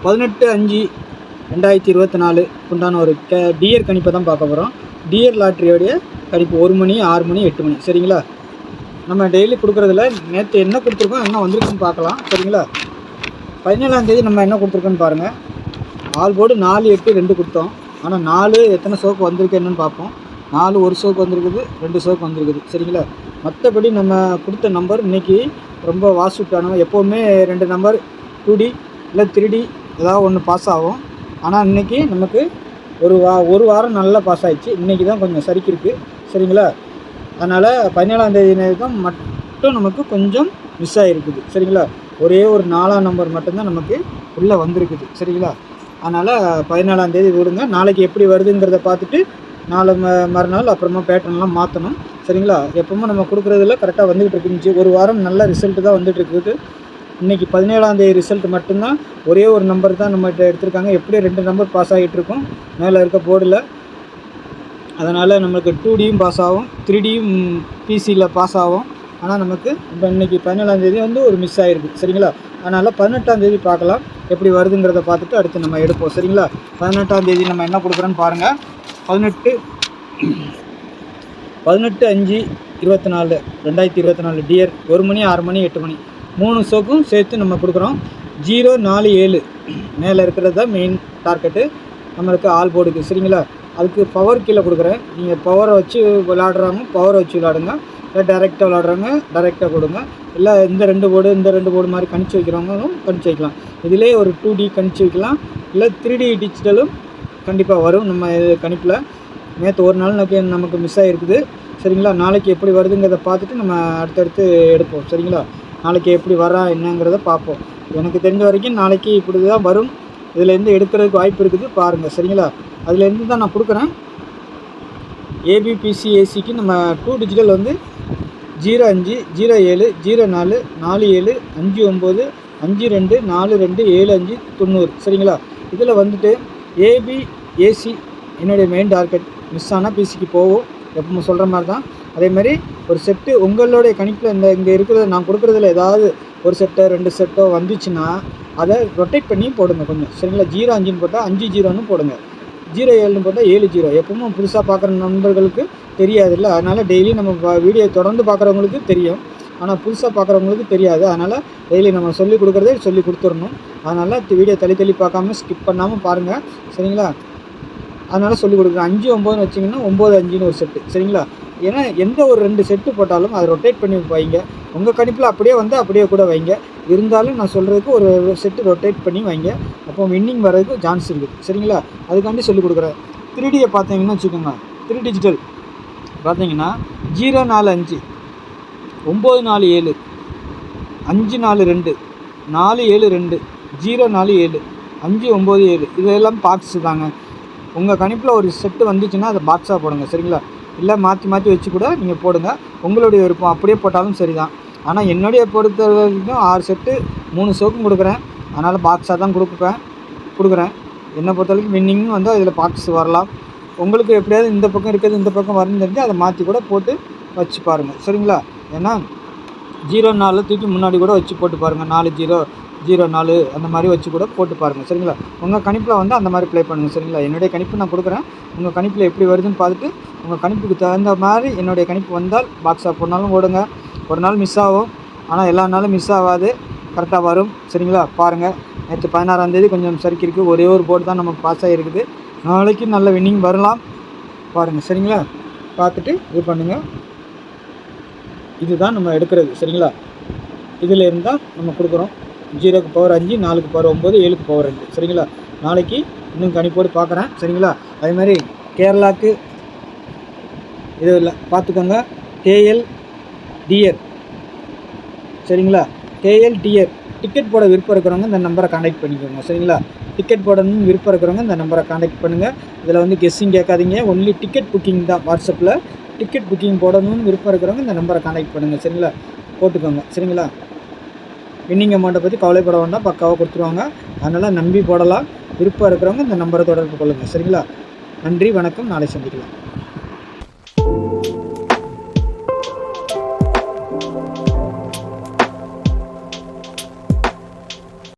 18/5/2024 உண்டான ஒரு டியர் கணிப்பை தான் பார்க்க போகிறோம். டியர் லாட்ரியோடைய கணிப்பு 1 மணி, 6 மணி, 8 மணி. சரிங்களா? நம்ம டெய்லி கொடுக்குறதுல நேற்று என்ன கொடுத்துருக்கோம், என்ன வந்திருக்குன்னு பார்க்கலாம். சரிங்களா? 17ஆம் தேதி நம்ம என்ன கொடுத்துருக்கோன்னு பாருங்கள். ஆல் போர்டு 4, 8, 2 கொடுத்தோம். ஆனால் 4 எத்தனை சோக்கு வந்திருக்கு என்னன்னு பார்ப்போம். 4 ஒரு சோக்கு வந்திருக்குது, 2 சோக்கு வந்திருக்குது. சரிங்களா? மற்றபடி நம்ம கொடுத்த நம்பர் இன்றைக்கி ரொம்ப வாசுட்டானவங்க. எப்போவுமே 2 நம்பர் 2D இல்லை 3D ஏதாவது ஒன்று பாஸ் ஆகும். ஆனால் இன்றைக்கி நமக்கு ஒரு வாரம் நல்லா பாஸ் ஆகிடுச்சு. இன்றைக்கி தான் கொஞ்சம் சரிக்கிருக்கு. சரிங்களா? அதனால் 17ஆம் தேதி தான் மட்டும் நமக்கு கொஞ்சம் மிஸ் ஆகிருக்குது. சரிங்களா? ஒரே ஒரு 4ஆம் நம்பர் மட்டும்தான் நமக்கு உள்ளே வந்திருக்குது. சரிங்களா? அதனால் 17ஆம் தேதி விடுங்க. நாளைக்கு எப்படி வருதுங்கிறத பார்த்துட்டு நாளை மறுநாள் அப்புறமா பேட்டர்ன்லாம் மாற்றணும். சரிங்களா? எப்பவுமே நம்ம கொடுக்குறதுல கரெக்டாக வந்துக்கிட்டு இருக்குச்சு. ஒரு வாரம் நல்ல ரிசல்ட்டு தான் வந்துட்டுருக்குது. இன்றைக்கி 17ஆம் தேதி ரிசல்ட் மட்டும்தான் ஒரே ஒரு நம்பர் தான் நம்மகிட்ட எடுத்திருக்காங்க. எப்படி 2 நம்பர் பாஸ் ஆகிட்டுருக்கோம் மேலே இருக்க போர்டில். அதனால் நமக்கு 2Dயும் பாஸ் ஆகும், 3Dயும் பிசியில் பாஸ் ஆகும். ஆனால் நமக்கு இப்போ இன்றைக்கி 17ஆம் தேதி ஒரு மிஸ் ஆகிருக்கு. சரிங்களா? அதனால் 18ஆம் தேதி பார்க்கலாம் எப்படி வருதுங்கிறத பார்த்துட்டு அடுத்து நம்ம எடுப்போம். சரிங்களா? 18ஆம் தேதி நம்ம என்ன கொடுக்குறோன்னு பாருங்கள். 18/5/2024 டியர் 1 மணி, 6 மணி, 8 மணி 3 சோக்கும் சேர்த்து நம்ம கொடுக்குறோம். 047 மேலே இருக்கிறது தான் மெயின் டார்கெட்டு நம்மளுக்கு ஆல் போர்டுக்கு. சரிங்களா? அதுக்கு பவர் கீழே கொடுக்குறேன். நீங்கள் பவரை வச்சு விளாடுறவங்க பவரை வச்சு விளாடுங்க, இல்லை டைரெக்டாக விளாடுறவங்க டைரெக்டாக கொடுங்க. இல்லை இந்த 2 போர்டு மாதிரி கணிச்சு வைக்கிறவங்களும் கணிச்சு வைக்கலாம். இதிலே ஒரு 2D கணிச்சு வைக்கலாம், இல்லை 3D டிஜிட்டலும் கண்டிப்பாக வரும் நம்ம கணிப்பில். நேற்று ஒரு நாள் நமக்கு மிஸ் ஆகிருக்குது. சரிங்களா? நாளைக்கு எப்படி வருதுங்கிறத பார்த்துட்டு நம்ம அடுத்தடுத்து எடுப்போம். சரிங்களா? நாளைக்கு எப்படி வரா என்னங்கிறத பார்ப்போம். எனக்கு தெரிஞ்ச வரைக்கும் நாளைக்கு இப்படி தான் வரும். இதுலேருந்து எடுக்கிறதுக்கு வாய்ப்பு இருக்குது பாருங்கள். சரிங்களா? அதுலேருந்து தான் நான் கொடுக்குறேன். ABPCACக்கு நம்ம 2 டிஜிட்டல் 05, 07, 04, 47, 59, 52, 42, 75, 90. சரிங்களா? இதில் ABAC என்னுடைய மெயின் டார்கெட். மிஸ் ஆனால் பிசிக்கு போகும். எப்போ சொல்கிற மாதிரி தான். அதேமாதிரி ஒரு செட்டு உங்களுடைய கணிப்பில் இங்கே இருக்கிறத நான் கொடுக்குறதுல ஏதாவது ஒரு செட்டோ 2 செட்டோ வந்துச்சுன்னா அதை ரொட்டேட் பண்ணி போடுங்க கொஞ்சம். சரிங்களா? 05ன்னு போட்டால் 50ன்னு போடுங்க, 07ன்னு போட்டால் 70. எப்பவுமே புதுசாக பார்க்குற நண்பர்களுக்கு தெரியாதுல்ல. அதனால் டெய்லி நம்ம வீடியோ தொடர்ந்து பார்க்குறவங்களுக்கு தெரியும், ஆனால் புதுசாக பார்க்குறவங்களுக்கு தெரியாது. அதனால் டெய்லி நம்ம சொல்லிக் கொடுக்குறதே சொல்லி கொடுத்துடணும். அதனால் வீடியோ தள்ளி பார்க்காம ஸ்கிப் பண்ணாமல் பாருங்கள். சரிங்களா? அதனால் சொல்லிக் கொடுக்குறேன். 5, 9ன்னு வச்சிங்கன்னா 9, 5ன்னு ஒரு செட்டு. சரிங்களா? ஏன்னா எந்த ஒரு 2 செட்டு போட்டாலும் அதை ரொட்டேட் பண்ணி வைங்க. உங்கள் கணிப்பில் அப்படியே அப்படியே கூட வைங்க. இருந்தாலும் நான் சொல்கிறதுக்கு ஒரு செட்டு ரொட்டேட் பண்ணி வைங்க. அப்போ வின்னிங் வர்றதுக்கு சான்ஸ் இருக்குது. சரிங்களா? அதுக்காண்டி சொல்லிக் கொடுக்குறேன். 3Dயை பார்த்தீங்கன்னா வச்சுக்கோங்க. 3 டிஜிட்டல் பார்த்தீங்கன்னா 045, 947, 542, 472, 047, 597 இதெல்லாம் பாக்ஸு தாங்க. உங்கள் கணிப்பில் ஒரு செட்டு வந்துச்சுன்னா அதை பாக்ஸாக போடுங்க. சரிங்களா? இல்லை மாற்றி வச்சு கூட நீங்கள் போடுங்க, உங்களுடைய விருப்பம். அப்படியே போட்டாலும் சரி தான். ஆனால் என்னுடைய பொறுத்த வரைக்கும் 6 செட்டு 3 சோக்கும் கொடுக்குறேன். அதனால் பாக்ஸாக தான் கொடுக்குறேன். என்னை பொறுத்த வரைக்கும் வின்னிங்னு அதில் பாக்ஸ் வரலாம். உங்களுக்கு எப்படியாவது இந்த பக்கம் இருக்கிறது இந்த பக்கம் வரணும்னு தெரிஞ்சு அதை மாற்றி கூட போட்டு வச்சு பாருங்கள். சரிங்களா? ஏன்னா 04 தூக்கி முன்னாடி கூட வச்சு போட்டு பாருங்கள். 40, 04 அந்த மாதிரி வச்சு கூட போட்டு பாருங்கள். சரிங்களா? உங்கள் கணிப்பில் அந்த மாதிரி ப்ளே பண்ணுங்கள். சரிங்களா? என்னுடைய கணிப்பு நான் கொடுக்குறேன். உங்கள் கணிப்பில் எப்படி வருதுன்னு பார்த்துட்டு உங்கள் கணிப்புக்கு தகுந்த மாதிரி என்னுடைய கணிப்பு வந்தால் பாக்ஸாக போனாலும் ஓடுங்க. ஒரு நாள் மிஸ் ஆகும், ஆனால் எல்லா நாளும் மிஸ் ஆகாது, கரெக்டாக வரும். சரிங்களா? பாருங்கள். நேற்று 16ஆம் தேதி கொஞ்சம் சரிக்கிருக்கு. ஒரே ஒரு போர்டு தான் நமக்கு பாஸ் ஆகிருக்குது. நாளைக்கு நல்ல வின்னிங் வரலாம் பாருங்கள். சரிங்களா? பார்த்துட்டு இது பண்ணுங்கள். இதுதான் நம்ம எடுக்கிறது. சரிங்களா? இதில் இருந்தால் நம்ம கொடுக்குறோம். 0க்கு பவர் 5, 4க்கு பவர் 9, 7க்கு பவர் 2. சரிங்களா? நாளைக்கு இன்னும் கணிப்போடு பார்க்குறேன். சரிங்களா? அதேமாதிரி கேரளாவுக்கு இது இல்லை பார்த்துக்கோங்க. KL dear. சரிங்களா? KL டியர் டிக்கெட் போட விருப்பம் இருக்கிறவங்க இந்த நம்பரை கான்டாக்ட் பண்ணிக்கோங்க. சரிங்களா? டிக்கெட் போடணும்னு விருப்பம் இருக்கிறவங்க இந்த நம்பரை கான்டாக்ட் பண்ணுங்கள். இதில் கெஸ்ஸிங் கேட்காதீங்க, ஒன்லி டிக்கெட் புக்கிங் தான். வாட்ஸ்அப்பில் டிக்கெட் புக்கிங் போடணும்னு விருப்பம் இருக்கிறவங்க இந்த நம்பரை கான்டாக்ட் பண்ணுங்கள். சரிங்களா? போட்டுக்கோங்க. சரிங்களா? வின்னிங் அமௌண்ட்டை பற்றி கவலைப்பட வேண்டாம், பக்காவாக கொடுத்துருவாங்க. அதனால் நம்பி போடலாம். விருப்பம் இருக்கிறவங்க இந்த நம்பரை தொடர்பு கொள்ளுங்கள். சரிங்களா? நன்றி, வணக்கம். நாளை சந்திக்கலாம்.